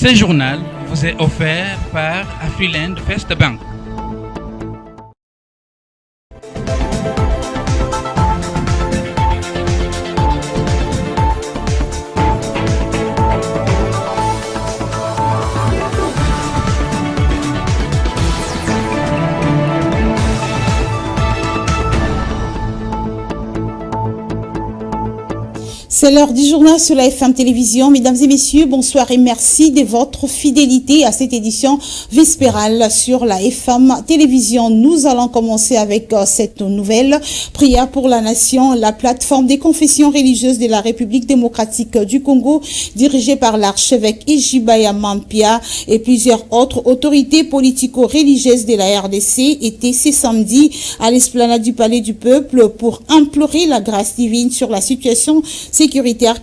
Ce journal vous est offert par Afriland First Bank. C'est l'heure du journal sur la FM Télévision. Mesdames et messieurs, bonsoir et merci de votre fidélité à cette édition vespérale sur la FM Télévision. Nous allons commencer avec cette nouvelle prière pour la nation, la plateforme des confessions religieuses de la République démocratique du Congo, dirigée par l'archevêque Ijibaya Mampia et plusieurs autres autorités politico-religieuses de la RDC, étaient ce samedi à l'esplanade du Palais du Peuple pour implorer la grâce divine sur la situation sécuritaire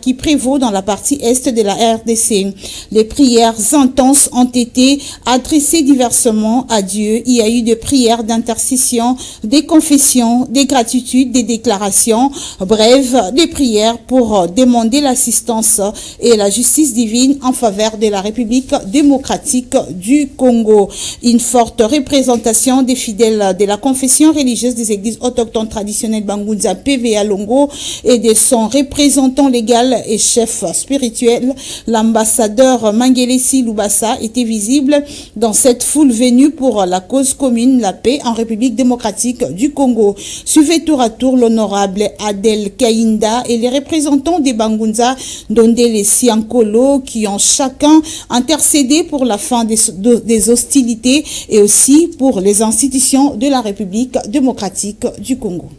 qui prévaut dans la partie est de la RDC. Les prières intenses ont été adressées diversement à Dieu. Il y a eu des prières d'intercession, des confessions, des gratitudes, des déclarations, bref, des prières pour demander l'assistance et la justice divine en faveur de la République démocratique du Congo. Une forte représentation des fidèles de la confession religieuse des églises autochtones traditionnelles Bangunza PVA Longo et de son représentant légal et chef spirituel, l'ambassadeur Mangelesi Lubasa, était visible dans cette foule venue pour la cause commune, la paix en République démocratique du Congo. Suivez tour à tour l'honorable Adel Kainda et les représentants des Bangunza, Ndondele Siankolo, qui ont chacun intercédé pour la fin des hostilités et aussi pour les institutions de la République démocratique du Congo.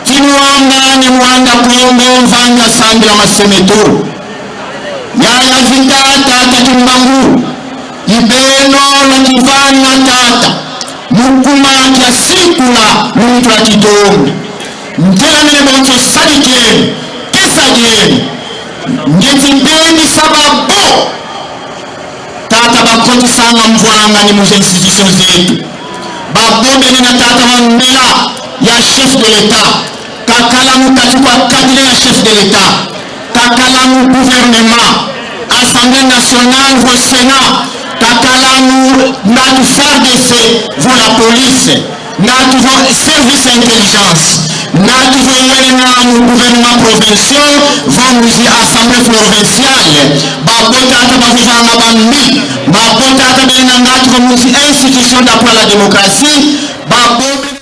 Kinuangani mwanda kuombo mvanga sandra masemeto yala vitata tata kimbangu ibeno lukivana tata mukuma kia sikula lutra kitonga mtene bonke sadike kesaje ngetimbeni sababu tata bakoti sanga mvanga ni muze institution zetu babombe ni na tata wangela ya chef de l'État kakalamu katika cabinet ya chef de l'État, kakalamu gouvernement, Assemblée nationale, au Sénat, kakalamu notre FARDC, vous la police, notre service intelligence, notre gouvernement provincial, vamos Assemblée provinciale, babotata bavuvanga bambi, babotata bena notre institution d'appui à la démocratie,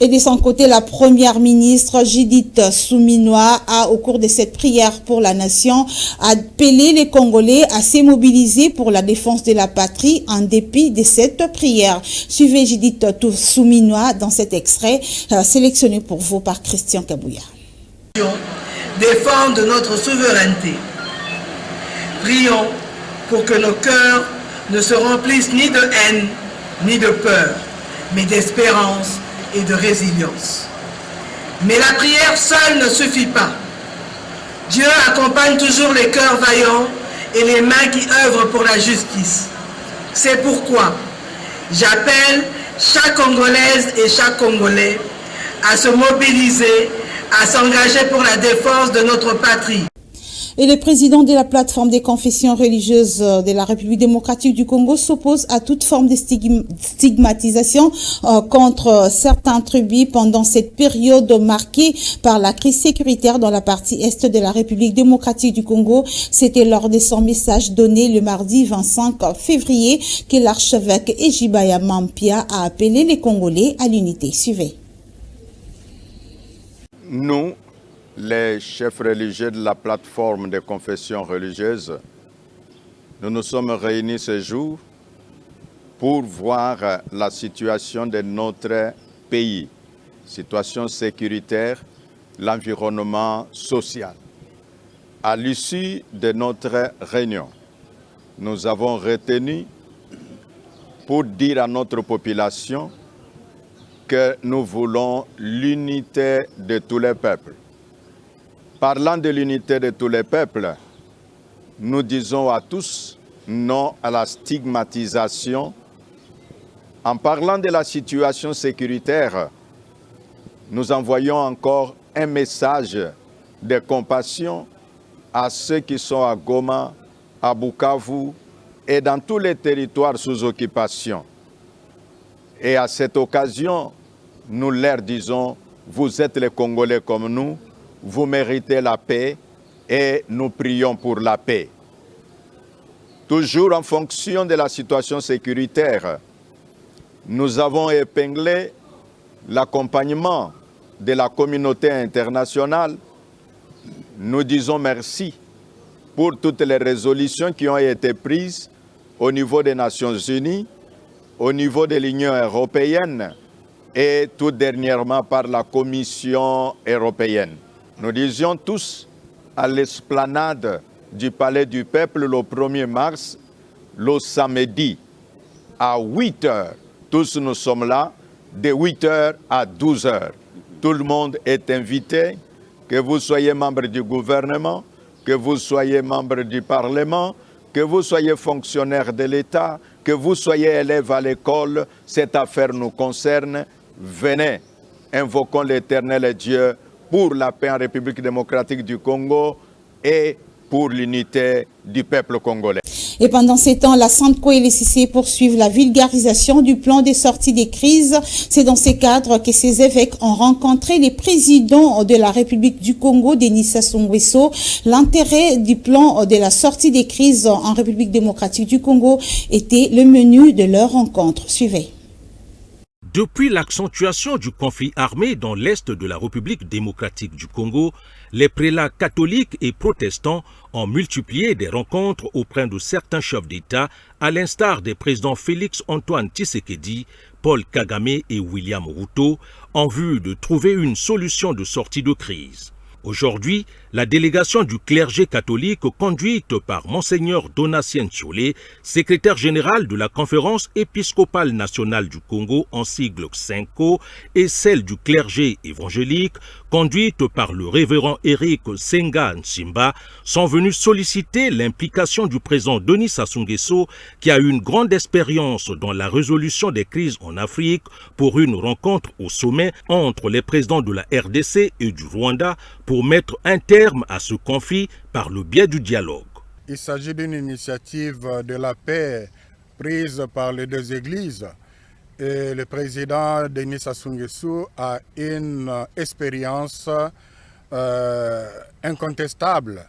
Et de son côté, la première ministre Judith Suminwa a, au cours de cette prière pour la nation, appelé les Congolais à se mobiliser pour la défense de la patrie en dépit de cette prière. Suivez Judith Suminwa dans cet extrait sélectionné pour vous par Christian Kabouya. Défendre notre souveraineté. Prions pour que nos cœurs ne se remplissent ni de haine ni de peur, mais d'espérance et de résilience. Mais la prière seule ne suffit pas. Dieu accompagne toujours les cœurs vaillants et les mains qui œuvrent pour la justice. C'est pourquoi j'appelle chaque Congolaise et chaque Congolais à se mobiliser, à s'engager pour la défense de notre patrie. Et le président de la plateforme des confessions religieuses de la République démocratique du Congo s'oppose à toute forme de stigmatisation contre certains tribus pendant cette période marquée par la crise sécuritaire dans la partie est de la République démocratique du Congo. C'était lors de son message donné le mardi 25 février que l'archevêque Ijibaya Mampia a appelé les Congolais à l'unité. Suivez. Nous, les chefs religieux de la plateforme des confessions religieuses, nous nous sommes réunis ce jour pour voir la situation de notre pays, situation sécuritaire, l'environnement social. À l'issue de notre réunion, nous avons retenu pour dire à notre population que nous voulons l'unité de tous les peuples. Parlant de l'unité de tous les peuples, nous disons à tous non à la stigmatisation. En parlant de la situation sécuritaire, nous envoyons encore un message de compassion à ceux qui sont à Goma, à Bukavu et dans tous les territoires sous occupation. Et à cette occasion, nous leur disons, vous êtes les Congolais comme nous, vous méritez la paix et nous prions pour la paix. Toujours en fonction de la situation sécuritaire, nous avons épinglé l'accompagnement de la communauté internationale. Nous disons merci pour toutes les résolutions qui ont été prises au niveau des Nations Unies, au niveau de l'Union européenne et tout dernièrement par la Commission européenne. Nous disions tous à l'esplanade du Palais du Peuple le 1er mars, le samedi, à 8 h. Tous nous sommes là, de 8 h à 12 h. Tout le monde est invité, que vous soyez membre du gouvernement, que vous soyez membre du Parlement, que vous soyez fonctionnaire de l'État, que vous soyez élève à l'école, cette affaire nous concerne. Venez, invoquons l'Éternel Dieu pour la paix en République démocratique du Congo et pour l'unité du peuple congolais. Et pendant ces temps, la SANTCO et les CC poursuivent la vulgarisation du plan de sortie des crises. C'est dans ces cadres que ces évêques ont rencontré les présidents de la République du Congo, Denis Sassou Nguesso. L'intérêt du plan de la sortie des crises en République démocratique du Congo était le menu de leur rencontre. Suivez. Depuis l'accentuation du conflit armé dans l'est de la République démocratique du Congo, les prélats catholiques et protestants ont multiplié des rencontres auprès de certains chefs d'État, à l'instar des présidents Félix-Antoine Tshisekedi, Paul Kagame et William Ruto, en vue de trouver une solution de sortie de crise. Aujourd'hui, la délégation du clergé catholique conduite par Monseigneur Donatien Tcholé, secrétaire général de la Conférence épiscopale nationale du Congo en sigle CENCO, et celle du clergé évangélique, conduite par le révérend Eric Senga Nchimba, sont venus solliciter l'implication du président Denis Sassou Nguesso, qui a une grande expérience dans la résolution des crises en Afrique, pour une rencontre au sommet entre les présidents de la RDC et du Rwanda pour mettre un terme à ce conflit par le biais du dialogue. Il s'agit d'une initiative de la paix prise par les deux églises. Et le président Denis Sassou Nguesso a une expérience incontestable.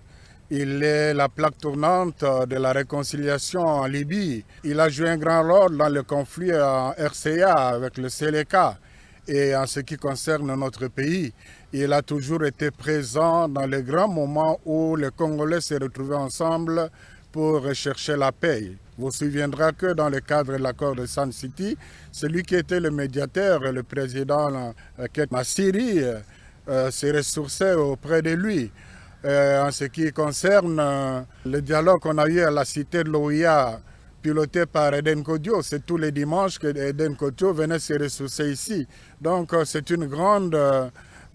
Il est la plaque tournante de la réconciliation en Libye. Il a joué un grand rôle dans le conflit en RCA avec le Seleka. Et en ce qui concerne notre pays, il a toujours été présent dans les grands moments où les Congolais se retrouvaient ensemble pour rechercher la paix. Vous vous souviendrez que dans le cadre de l'accord de Sun City, celui qui était le médiateur, le président Massiri, s'est ressourcé auprès de lui. En ce qui concerne le dialogue qu'on a eu à la cité de l'OIA, piloté par Eden Kodio, c'est tous les dimanches que Eden Kodio venait se ressourcer ici. Donc c'est une grande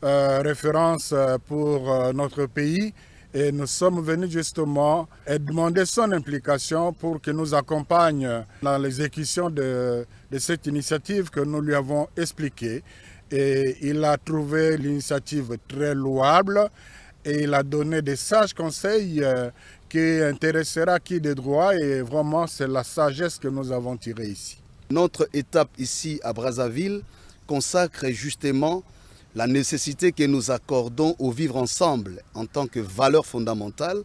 référence pour notre pays et nous sommes venus justement et demander son implication pour que nous accompagne dans l'exécution de cette initiative que nous lui avons expliquée. Et il a trouvé l'initiative très louable et il a donné des sages conseils qui intéressera qui de droit et vraiment c'est la sagesse que nous avons tirée ici. Notre étape ici à Brazzaville consacre justement la nécessité que nous accordons au vivre ensemble en tant que valeur fondamentale,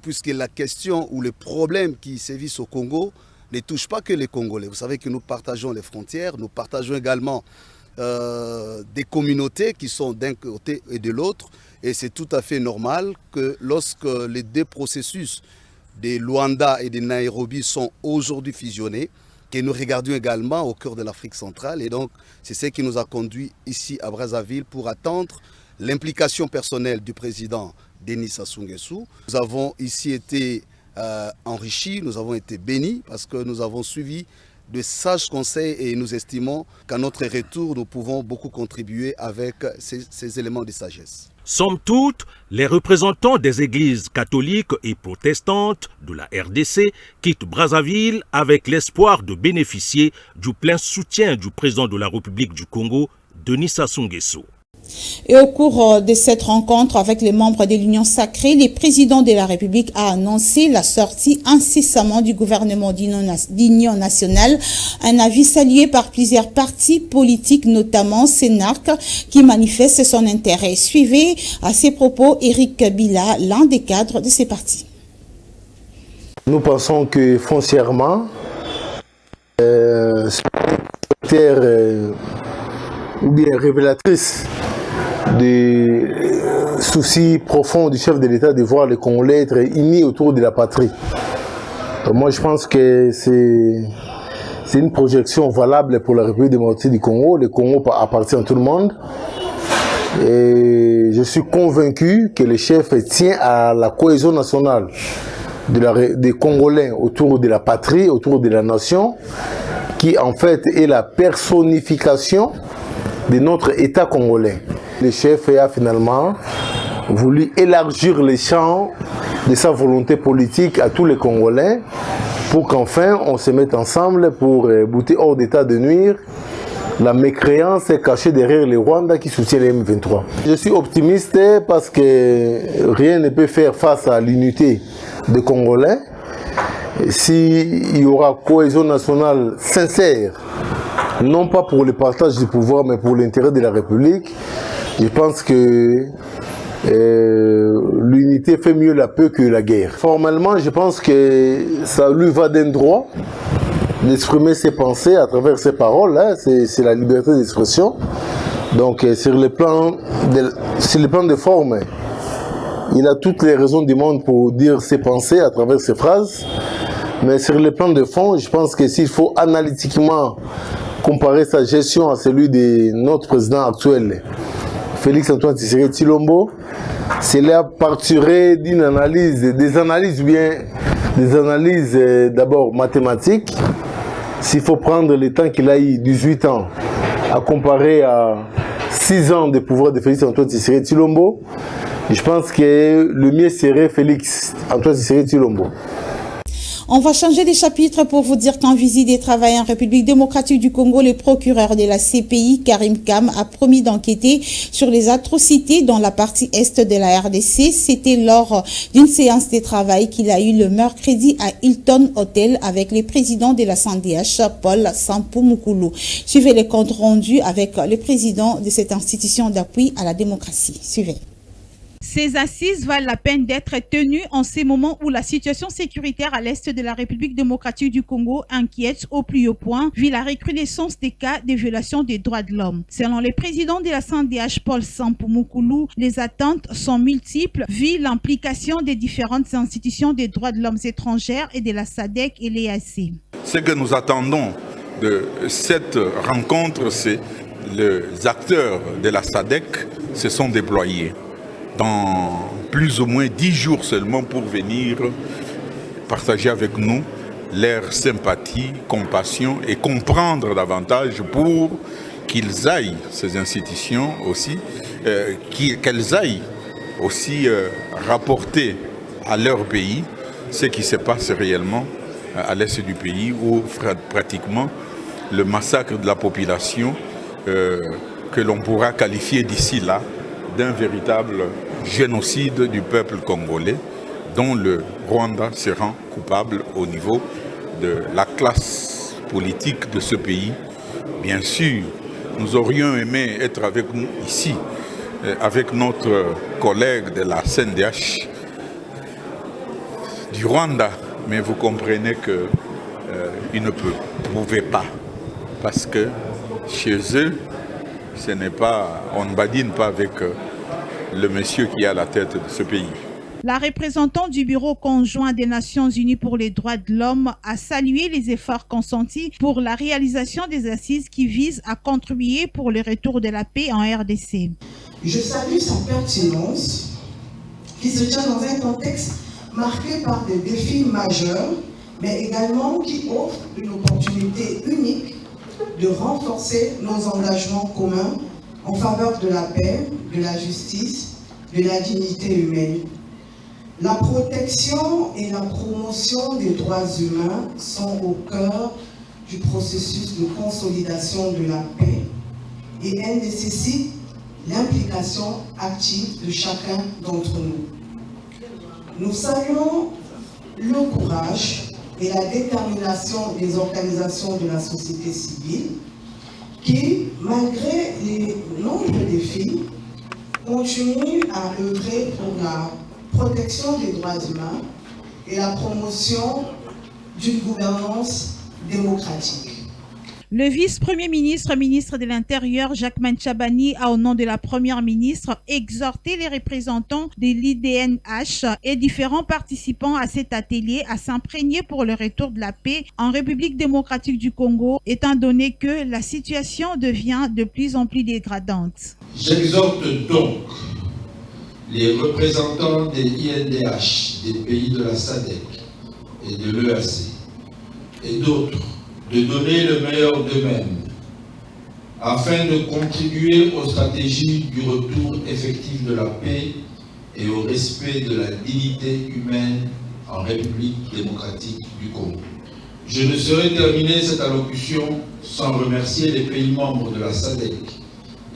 puisque la question ou le problème qui sévissent au Congo ne touche pas que les Congolais. Vous savez que nous partageons les frontières, nous partageons également des communautés qui sont d'un côté et de l'autre, et c'est tout à fait normal que lorsque les deux processus de Luanda et de Nairobi sont aujourd'hui fusionnés, que nous regardions également au cœur de l'Afrique centrale. Et donc, c'est ce qui nous a conduit ici à Brazzaville pour attendre l'implication personnelle du président Denis Sassou Nguesso. Nous avons ici été enrichis, nous avons été bénis parce que nous avons suivi de sages conseils et nous estimons qu'à notre retour, nous pouvons beaucoup contribuer avec ces éléments de sagesse. Somme toute, les représentants des églises catholiques et protestantes de la RDC quittent Brazzaville avec l'espoir de bénéficier du plein soutien du président de la République du Congo, Denis Sassou Nguesso. Et au cours de cette rencontre avec les membres de l'Union sacrée, le président de la République a annoncé la sortie incessamment du gouvernement d'Union nationale, un avis salué par plusieurs partis politiques, notamment CENARC, qui manifeste son intérêt. Suivez à ces propos Éric Bila, l'un des cadres de ces partis. Nous pensons que foncièrement, ou bien révélatrice des soucis profonds du chef de l'État de voir les Congolais être unis autour de la patrie. Moi, je pense que c'est une projection valable pour la République démocratique du Congo. Le Congo appartient à tout le monde. Et je suis convaincu que le chef tient à la cohésion nationale des Congolais autour de la patrie, autour de la nation, qui en fait est la personnification de notre État congolais. Le chef a finalement voulu élargir les champs de sa volonté politique à tous les Congolais pour qu'enfin on se mette ensemble pour bouter hors d'état de nuire la mécréance est cachée derrière les Rwandais qui soutiennent les M23. Je suis optimiste parce que rien ne peut faire face à l'unité des Congolais. S'il y aura cohésion nationale sincère, non pas pour le partage du pouvoir, mais pour l'intérêt de la République, je pense que l'unité fait mieux la paix que la guerre. Formellement, je pense que ça lui va d'un droit d'exprimer ses pensées à travers ses paroles, hein. C'est la liberté d'expression. Donc sur le plan de forme, il a toutes les raisons du monde pour dire ses pensées à travers ses phrases. Mais sur le plan de fond, je pense que s'il faut analytiquement comparer sa gestion à celui de notre président actuel, Félix Antoine Tshisekedi Tshilombo, cela partirait d'une analyse, des analyses d'abord mathématiques. S'il faut prendre le temps qu'il a eu, 18 ans, à comparer à 6 ans de pouvoir de Félix Antoine Tshisekedi Tshilombo, je pense que le mieux serait Félix Antoine Tshisekedi Tshilombo. On va changer de chapitre pour vous dire qu'en visite des travailleurs en République démocratique du Congo, le procureur de la CPI, Karim Kam, a promis d'enquêter sur les atrocités dans la partie est de la RDC. C'était lors d'une séance de travail qu'il a eu le mercredi à Hilton Hotel avec le président de la CNDH, Paul Sampou Moukoulou. Suivez les comptes rendus avec le président de cette institution d'appui à la démocratie. Suivez. Ces assises valent la peine d'être tenues en ces moments où la situation sécuritaire à l'est de la République démocratique du Congo inquiète au plus haut point, vu la recrudescence des cas de violation des droits de l'homme. Selon le président de la CNDH, Paul Sampou Moukoulou, les attentes sont multiples, vu l'implication des différentes institutions des droits de l'homme étrangères et de la SADC et l'EAC. Ce que nous attendons de cette rencontre, c'est les acteurs de la SADC se sont déployés dans plus ou moins 10 jours seulement pour venir partager avec nous leur sympathie, compassion et comprendre davantage pour qu'ils aillent, ces institutions aussi, qu'elles aillent aussi rapporter à leur pays ce qui se passe réellement à l'est du pays où pratiquement le massacre de la population que l'on pourra qualifier d'ici là d'un véritable génocide du peuple congolais dont le Rwanda se rend coupable au niveau de la classe politique de ce pays. Bien sûr, nous aurions aimé être avec nous ici, avec notre collègue de la CNDH du Rwanda, mais vous comprenez qu'ils ne pouvaient pas, parce que chez eux, ce n'est pas, on ne badine pas avec le monsieur qui est à la tête de ce pays. La représentante du Bureau conjoint des Nations Unies pour les droits de l'homme a salué les efforts consentis pour la réalisation des assises qui visent à contribuer pour le retour de la paix en RDC. Je salue sa pertinence qui se tient dans un contexte marqué par des défis majeurs, mais également qui offre une opportunité unique de renforcer nos engagements communs en faveur de la paix, de la justice, de la dignité humaine. La protection et la promotion des droits humains sont au cœur du processus de consolidation de la paix et elles nécessitent l'implication active de chacun d'entre nous. Nous saluons le courage et la détermination des organisations de la société civile qui, malgré les nombreux défis, continuent à œuvrer pour la protection des droits humains et la promotion d'une gouvernance démocratique. Le vice-premier ministre, ministre de l'Intérieur, Jacques Manchabani, a au nom de la première ministre exhorté les représentants de l'IDNH et différents participants à cet atelier à s'imprégner pour le retour de la paix en République démocratique du Congo, étant donné que la situation devient de plus en plus dégradante. J'exhorte donc les représentants des INDH, des pays de la SADC et de l'EAC et d'autres de donner le meilleur d'eux-mêmes afin de contribuer aux stratégies du retour effectif de la paix et au respect de la dignité humaine en République démocratique du Congo. Je ne saurais terminer cette allocution sans remercier les pays membres de la SADC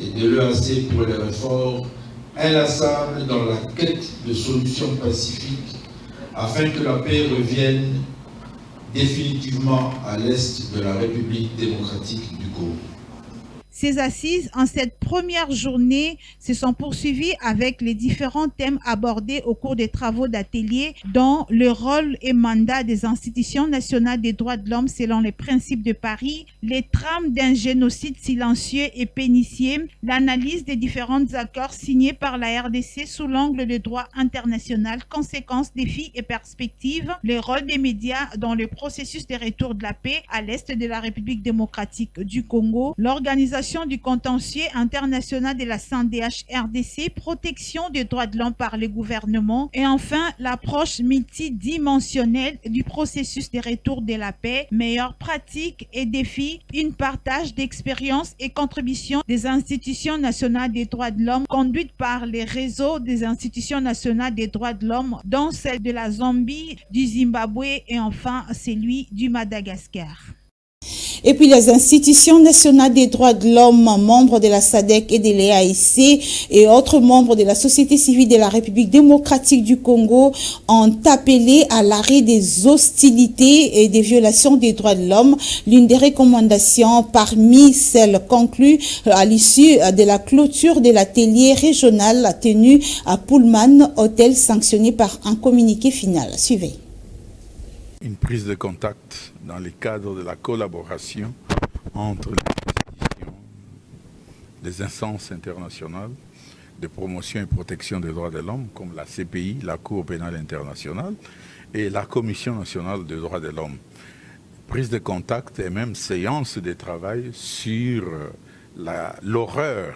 et de l'EAC pour leur effort inlassable dans la quête de solutions pacifiques afin que la paix revienne définitivement à l'est de la République démocratique du Congo. Ces assises, en cette première journée, se sont poursuivies avec les différents thèmes abordés au cours des travaux d'atelier, dont le rôle et mandat des institutions nationales des droits de l'homme selon les principes de Paris, les trames d'un génocide silencieux et pernicieux, l'analyse des différents accords signés par la RDC sous l'angle du droit international, conséquences, défis et perspectives, le rôle des médias dans le processus de retour de la paix à l'est de la République démocratique du Congo, l'organisation du contentieux international de la CNDH RDC, protection des droits de l'homme par les gouvernements et enfin l'approche multidimensionnelle du processus de retour de la paix, meilleures pratiques et défis, une partage d'expériences et contributions des institutions nationales des droits de l'homme conduites par les réseaux des institutions nationales des droits de l'homme, dont celle de la Zambie, du Zimbabwe et enfin celui du Madagascar. Et puis les institutions nationales des droits de l'homme, membres de la SADC et de l'EAC et autres membres de la société civile de la République démocratique du Congo ont appelé à l'arrêt des hostilités et des violations des droits de l'homme. L'une des recommandations parmi celles conclues à l'issue de la clôture de l'atelier régional tenu à Pullman, hôtel sanctionné par un communiqué final. Suivez. Une prise de contact dans le cadre de la collaboration entre les institutions, les instances internationales de promotion et protection des droits de l'homme, comme la CPI, la Cour pénale internationale, et la Commission nationale des droits de l'homme. Prise de contact et même séance de travail sur l'horreur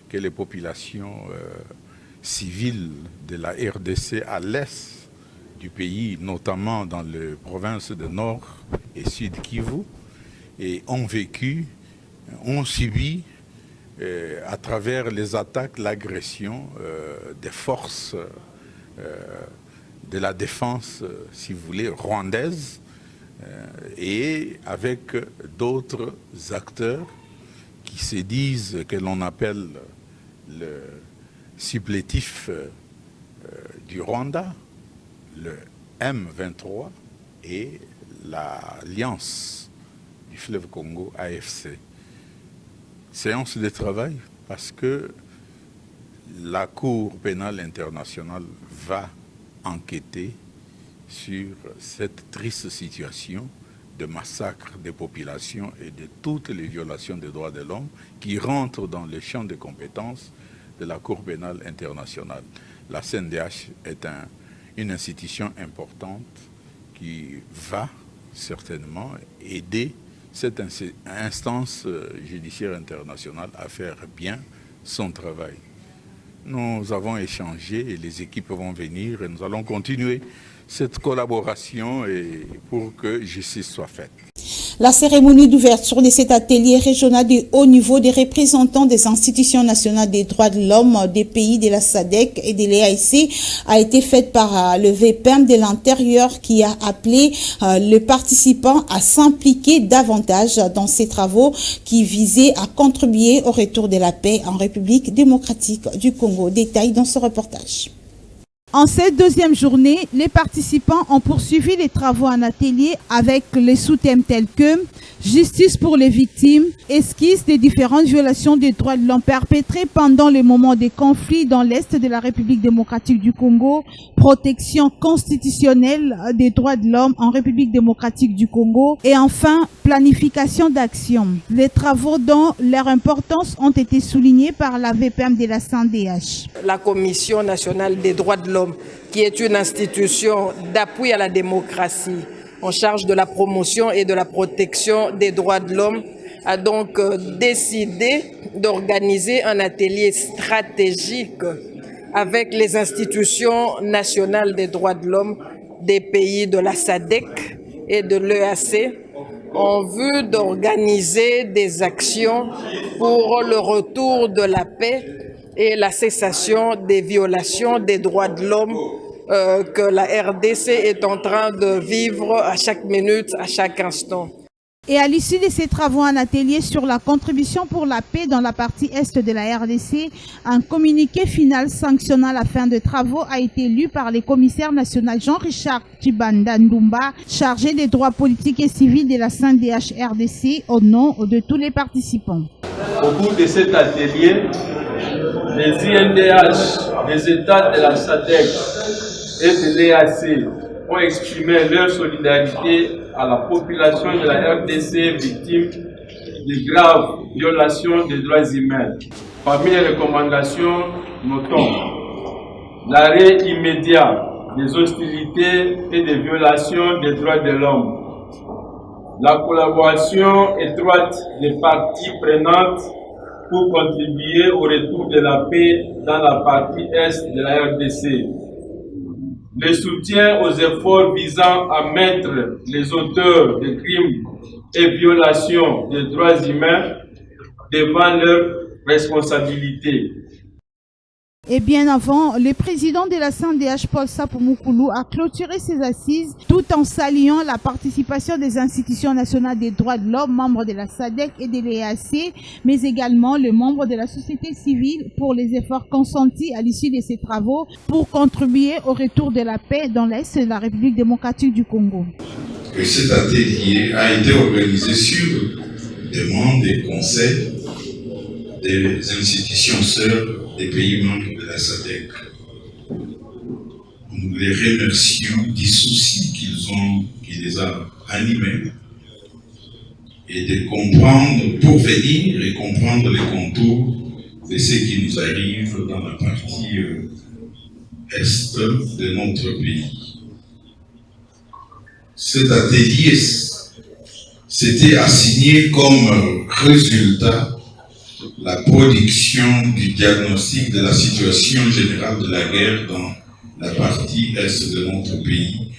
que les populations civiles de la RDC à l'est du pays, notamment dans les provinces de Nord et Sud Kivu, et ont vécu, ont subi à travers les attaques, l'agression des forces de la défense, si vous voulez, rwandaise, et avec d'autres acteurs qui se disent que l'on appelle le supplétif du Rwanda, le M23 et l'Alliance du fleuve Congo, AFC. Séance de travail parce que la Cour pénale internationale va enquêter sur cette triste situation de massacre des populations et de toutes les violations des droits de l'homme qui rentrent dans le champ de compétences de la Cour pénale internationale. La CNDH est une institution importante qui va certainement aider cette instance judiciaire internationale à faire bien son travail. Nous avons échangé et les équipes vont venir et nous allons continuer cette collaboration et pour que justice soit faite. La cérémonie d'ouverture de cet atelier régional de haut niveau des représentants des institutions nationales des droits de l'homme des pays de la SADC et de l'EAC a été faite par le VPM de l'Intérieur qui a appelé les participants à s'impliquer davantage dans ces travaux qui visaient à contribuer au retour de la paix en République démocratique du Congo. Détail dans ce reportage. En cette deuxième journée, les participants ont poursuivi les travaux en atelier avec les sous-thèmes tels que justice pour les victimes, esquisse des différentes violations des droits de l'homme perpétrées pendant les moments des conflits dans l'Est de la République démocratique du Congo, protection constitutionnelle des droits de l'homme en République démocratique du Congo et enfin planification d'action. Les travaux dont leur importance ont été soulignés par la VPM de la CNDH. La Commission nationale des droits de l'homme, qui est une institution d'appui à la démocratie en charge de la promotion et de la protection des droits de l'homme, a donc décidé d'organiser un atelier stratégique avec les institutions nationales des droits de l'homme des pays de la SADC et de l'EAC en vue d'organiser des actions pour le retour de la paix et la cessation des violations des droits de l'homme que la RDC est en train de vivre à chaque minute, à chaque instant. Et à l'issue de ces travaux en atelier sur la contribution pour la paix dans la partie est de la RDC, un communiqué final sanctionnant la fin de travaux a été lu par le commissaire national Jean-Richard Tshibanda Ndumba, chargé des droits politiques et civils de la CNDH RDC, au nom de tous les participants. Au cours de cet atelier, les INDH, les États de la SADC et de l'EAC ont exprimé leur solidarité à la population de la RDC victime de graves violations des droits humains. Parmi les recommandations, notons l'arrêt immédiat des hostilités et des violations des droits de l'homme, la collaboration étroite des parties prenantes pour contribuer au retour de la paix dans la partie est de la RDC, le soutien aux efforts visant à mettre les auteurs de crimes et violations des droits humains devant leurs responsabilités. Et bien avant, le président de la CNDH, Paul Sapoumoukulu, a clôturé ses assises tout en saluant la participation des institutions nationales des droits de l'homme, membres de la SADC et de l'EAC, mais également les membres de la société civile pour les efforts consentis à l'issue de ces travaux pour contribuer au retour de la paix dans l'Est de la République démocratique du Congo. Que cet atelier a été organisé sur demande des conseils des institutions sœurs des pays membres de la SADC. Nous les remercions du souci qui les a animés et de comprendre, pour venir et comprendre les contours de ce qui nous arrive dans la partie est de notre pays. Cet atelier s'était assigné comme résultat la production du diagnostic de la situation générale de la guerre dans la partie est de notre pays,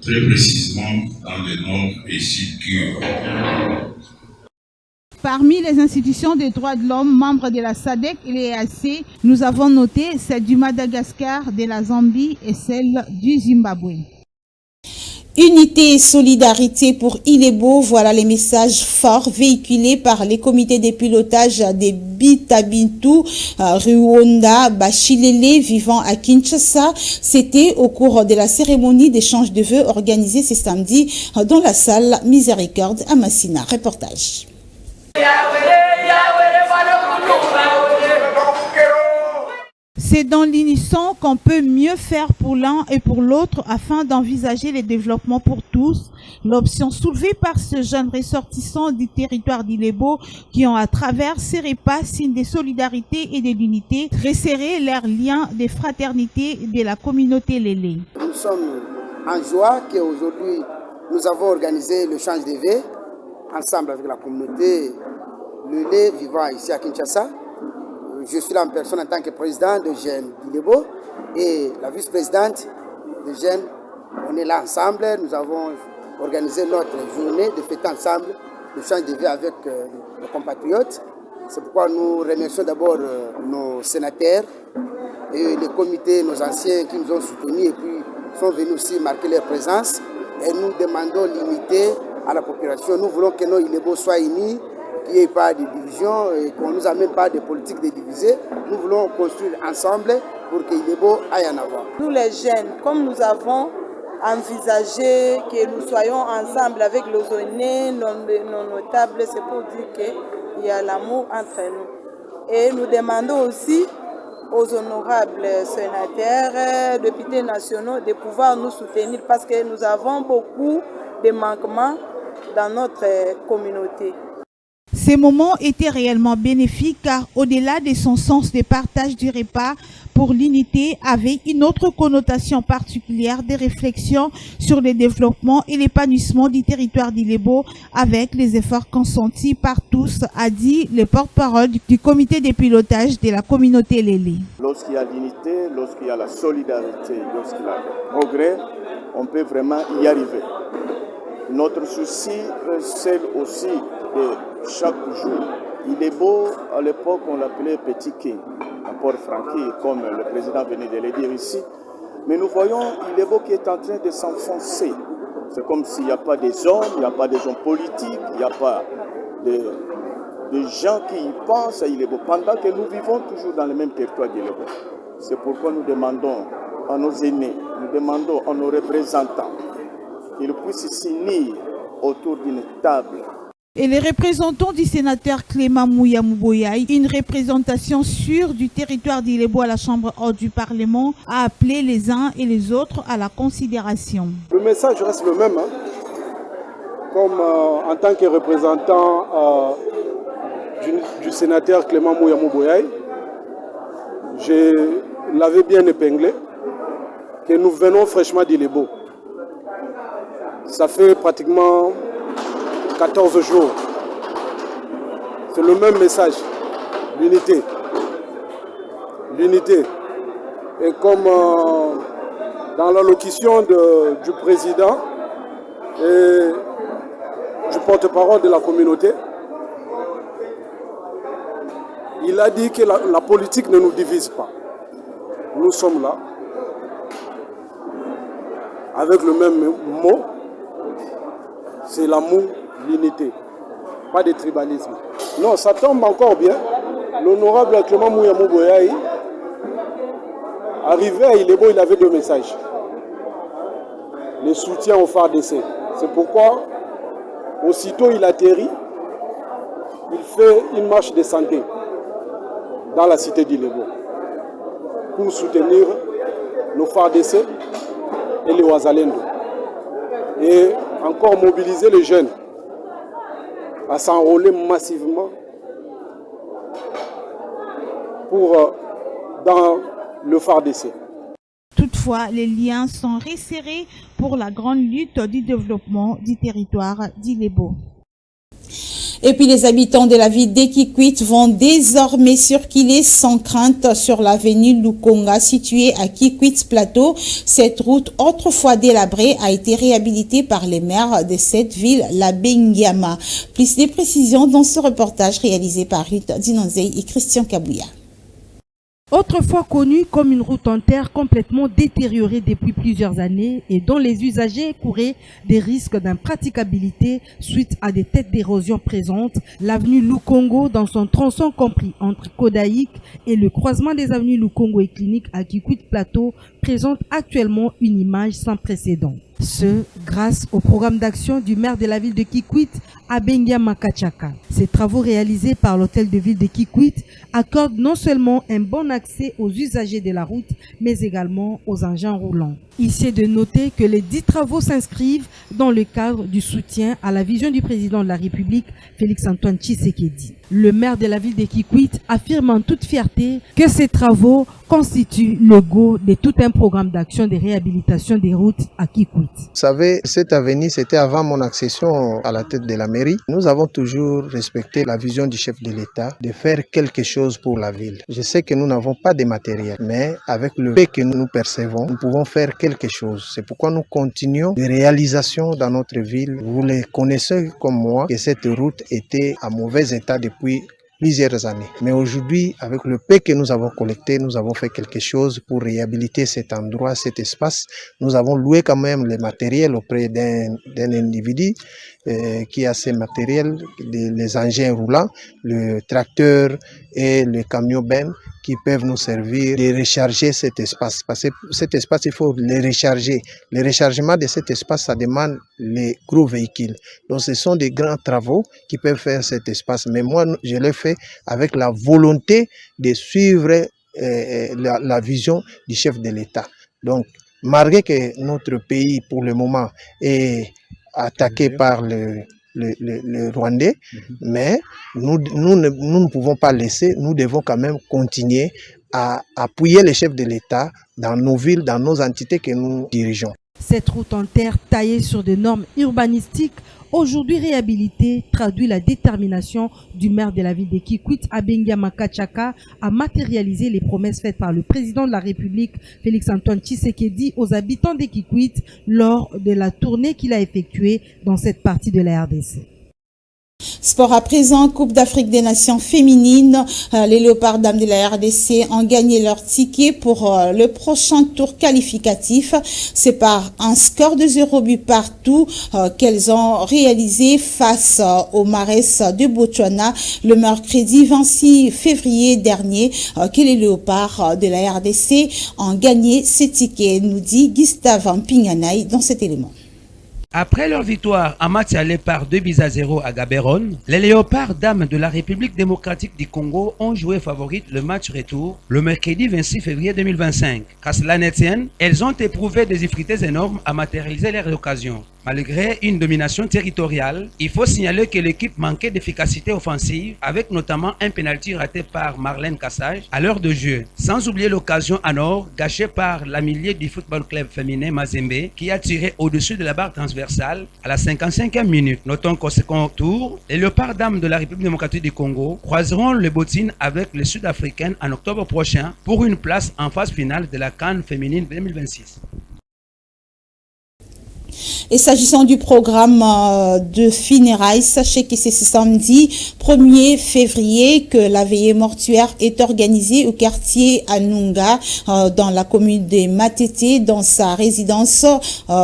très précisément dans le nord et sud Kivu. Parmi les institutions des droits de l'homme, membres de la SADC et l'EAC, nous avons noté celle du Madagascar, de la Zambie et celle du Zimbabwe. Unité et solidarité pour Ilebo, voilà les messages forts véhiculés par les comités de pilotage des Bitabintu, Rwanda, Bachilele, vivant à Kinshasa. C'était au cours de la cérémonie d'échange de vœux organisée ce samedi dans la salle Miséricorde à Massina. Reportage. C'est dans l'unisson qu'on peut mieux faire pour l'un et pour l'autre afin d'envisager les développements pour tous. L'option soulevée par ce jeune ressortissant du territoire d'Ilebo qui ont à travers ces repas signe de solidarité et de l'unité, resserrer leurs liens de fraternité de la communauté Lélé. Nous sommes en joie qu'aujourd'hui nous avons organisé le change de vœux ensemble avec la communauté Lélé vivant ici à Kinshasa. Je suis là en personne en tant que président de Jeunes d'Ilebo et la vice-présidente de Jeunes. On est là ensemble, nous avons organiser notre journée de fête ensemble, de change de vie avec nos compatriotes. C'est pourquoi nous remercions d'abord nos sénateurs et les comités, nos anciens qui nous ont soutenus et puis sont venus aussi marquer leur présence. Et nous demandons l'unité à la population. Nous voulons que nos Ilebo soient unis, qu'il n'y ait pas de division et qu'on ne nous amène pas de politique de diviser. Nous voulons construire ensemble pour que Ilebo aille en avant. Nous les jeunes, comme nous avons envisagé que nous soyons ensemble avec nos aînés, nos notables, c'est pour dire qu'il y a l'amour entre nous. Et nous demandons aussi aux honorables sénateurs, députés nationaux de pouvoir nous soutenir parce que nous avons beaucoup de manquements dans notre communauté. Ces moments étaient réellement bénéfiques car au-delà de son sens de partage du repas pour l'unité avait une autre connotation particulière des réflexions sur le développement et l'épanouissement du territoire d'Ilebo avec les efforts consentis par tous, a dit le porte-parole du comité de pilotage de la communauté Lélé. Lorsqu'il y a l'unité, lorsqu'il y a la solidarité, lorsqu'il y a le progrès, on peut vraiment y arriver. Notre souci, c'est aussi de chaque jour. Ilebo, à l'époque, on l'appelait Petit King, à Port-Franqui, comme le président venait de le dire ici. Mais nous voyons Ilebo qui est en train de s'enfoncer. C'est comme s'il n'y a pas des hommes, il n'y a pas des hommes politiques, il n'y a pas de gens qui y pensent à Ilebo, pendant que nous vivons toujours dans le même territoire d'Ilebo. C'est pourquoi nous demandons à nos aînés, nous demandons à nos représentants qu'ils puissent s'unir autour d'une table. Et les représentants du sénateur Clément Mouya Mouboyaï, une représentation sûre du territoire d'Ilebo à la Chambre haute du Parlement, a appelé les uns et les autres à la considération. Le message reste le même. Comme en tant que représentant du sénateur Clément Mouya Mouboyaï, je l'avais bien épinglé que nous venons fraîchement d'Ilebo. Ça fait pratiquement 14 jours. C'est le même message. L'unité. L'unité. Et comme dans l'allocution du président et du porte-parole de la communauté, il a dit que la politique ne nous divise pas. Nous sommes là avec le même mot. C'est l'amour, l'unité, pas de tribalisme. Non, ça tombe encore bien. L'honorable Clément Mouya Mouboyaï, arrivé à Ilebo, il avait deux messages. Le soutien au FARDC. C'est pourquoi, aussitôt il atterrit, il fait une marche de santé dans la cité d'Ilebo pour soutenir nos FARDC et les Ouazalendo. Et encore mobiliser les jeunes à s'enrôler massivement dans le FARDC. Toutefois, les liens sont resserrés pour la grande lutte du développement du territoire d'Ilebo. Et puis les habitants de la ville d'Ekikwit vont désormais circuler sans crainte sur l'avenue Lukonga située à Kikwit Plateau. Cette route autrefois délabrée a été réhabilitée par les maires de cette ville, la Bengiama. Plus de précisions dans ce reportage réalisé par Ruth Dinonzei et Christian Kabouya. Autrefois connue comme une route en terre complètement détériorée depuis plusieurs années et dont les usagers couraient des risques d'impraticabilité suite à des têtes d'érosion présentes, l'avenue Lukongo dans son tronçon compris entre Kodaïk et le croisement des avenues Lukongo et Clinique à Kikwit Plateau présente actuellement une image sans précédent. Ce, grâce au programme d'action du maire de la ville de Kikwit, Abengia Makachaka. Ces travaux réalisés par l'hôtel de ville de Kikwit accordent non seulement un bon accès aux usagers de la route, mais également aux engins roulants. Ici est de noter que les 10 travaux s'inscrivent dans le cadre du soutien à la vision du président de la République, Félix-Antoine Tshisekedi. Le maire de la ville de Kikwit affirme en toute fierté que ces travaux constituent le go de tout un programme d'action de réhabilitation des routes à Kikwit. Vous savez, cette avenue, c'était avant mon accession à la tête de la mairie. Nous avons toujours respecté la vision du chef de l'État de faire quelque chose pour la ville. Je sais que nous n'avons pas de matériel, mais avec le peu que nous percevons, nous pouvons faire quelque quelque chose. C'est pourquoi nous continuons les réalisations dans notre ville. Vous les connaissez comme moi que cette route était en mauvais état depuis plusieurs années. Mais aujourd'hui, avec le peu que nous avons collecté, nous avons fait quelque chose pour réhabiliter cet endroit, cet espace. Nous avons loué quand même le matériel auprès d'un individu qui a ces matériels, les engins roulants, le tracteur et le camion ben qui peuvent nous servir de recharger cet espace. Parce que cet espace, il faut le recharger. Le rechargement de cet espace, ça demande les gros véhicules. Donc ce sont des grands travaux qui peuvent faire cet espace. Mais moi, je l'ai fait avec la volonté de suivre la vision du chef de l'État. Donc, malgré que notre pays, pour le moment, est attaqué par le Rwandais, mais nous ne pouvons pas laisser, nous devons quand même continuer à appuyer les chefs de l'État dans nos villes, dans nos entités que nous dirigeons. Cette route en terre taillée sur des normes urbanistiques, aujourd'hui réhabilitée, traduit la détermination du maire de la ville de Kikwit, Abengia Makachaka, à matérialiser les promesses faites par le président de la République, Félix-Antoine Tshisekedi, aux habitants de Kikwit lors de la tournée qu'il a effectuée dans cette partie de la RDC. Sport à présent, Coupe d'Afrique des Nations féminines. Les Léopards dames de la RDC ont gagné leur ticket pour le prochain tour qualificatif. C'est par un score de 0 but partout qu'elles ont réalisé face aux Mares de Botswana le mercredi 26 février dernier que les Léopards de la RDC ont gagné ces tickets, nous dit Gustave Mpinganay dans cet élément. Après leur victoire en match aller par 2-0 à Gaborone, les Léopards dames de la République démocratique du Congo ont joué favorite le match retour le mercredi 26 février 2025. Qu'à cela ne tienne, elles ont éprouvé des difficultés énormes à matérialiser leurs occasions. Malgré une domination territoriale, il faut signaler que l'équipe manquait d'efficacité offensive, avec notamment un pénalty raté par Marlène Cassage à l'heure de jeu. Sans oublier l'occasion en or gâchée par la milieu du football club féminin Mazembe, qui a tiré au-dessus de la barre transversale à la 55e minute. Notons qu'au second tour, les Léopards dames de la République démocratique du Congo croiseront les bottines avec les Sud-Africaines en octobre prochain pour une place en phase finale de la CAN féminine 2026. Et s'agissant du programme de funérailles, sachez que c'est ce samedi 1er février que la veillée mortuaire est organisée au quartier Anunga, dans la commune de Matete, dans sa résidence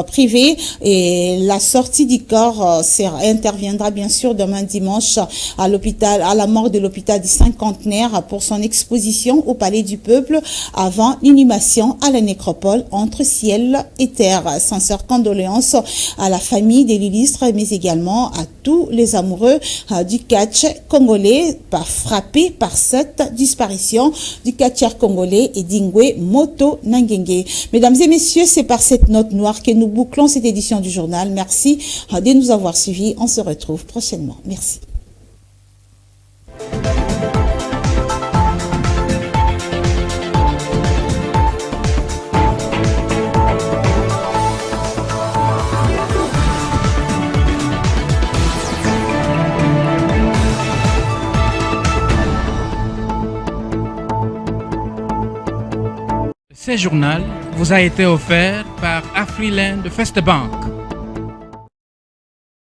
privée. Et la sortie du corps interviendra bien sûr demain dimanche à l'hôpital, à la morgue de l'hôpital du Cinquantenaire pour son exposition au Palais du Peuple avant l'inhumation à la nécropole entre ciel et terre. Sincères condoléances à la famille des l'illustre, mais également à tous les amoureux du catch congolais frappés par cette disparition du catcheur congolais Edingwe Moto Nangenge. Mesdames et messieurs, c'est par cette note noire que nous bouclons cette édition du journal. Merci de nous avoir suivis. On se retrouve prochainement. Merci. Ce journal vous a été offert par Afriland First Bank.